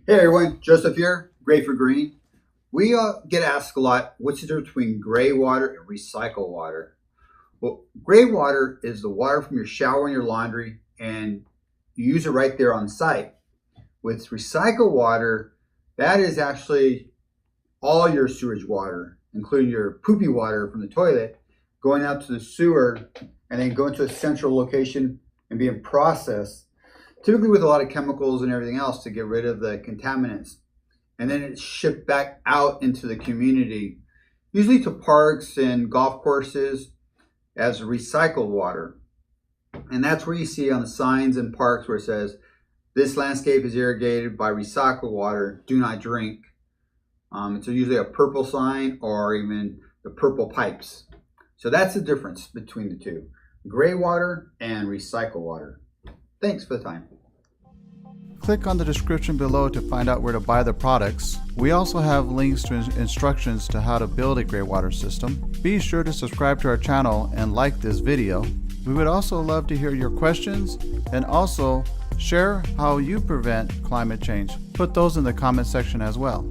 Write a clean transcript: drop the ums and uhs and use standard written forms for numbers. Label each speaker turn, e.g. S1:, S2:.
S1: Hey everyone, Joseph here, Gray for Green. We get asked a lot, what's the difference between gray water and recycled water? Well, gray water is the water from your shower and your laundry, and you use it right there on site. With recycled water, that is actually all your sewage water, including your poopy water from the toilet, going out to the sewer and then going to a central location and being processed, typically with a lot of chemicals and everything else to get rid of the contaminants. And then it's shipped back out into the community, usually to parks and golf courses as recycled water. And that's where you see on the signs in parks where it says, this landscape is irrigated by recycled water, do not drink. It's usually a purple sign or even the purple pipes. So that's the difference between the two, gray water and recycled water. Thanks for the time.
S2: Click on the description below to find out where to buy the products. We also have links to instructions to how to build a Greywater system. Be sure to subscribe to our channel and like this video. We would also love to hear your questions and also share how you prevent climate change. Put those in the comment section as well.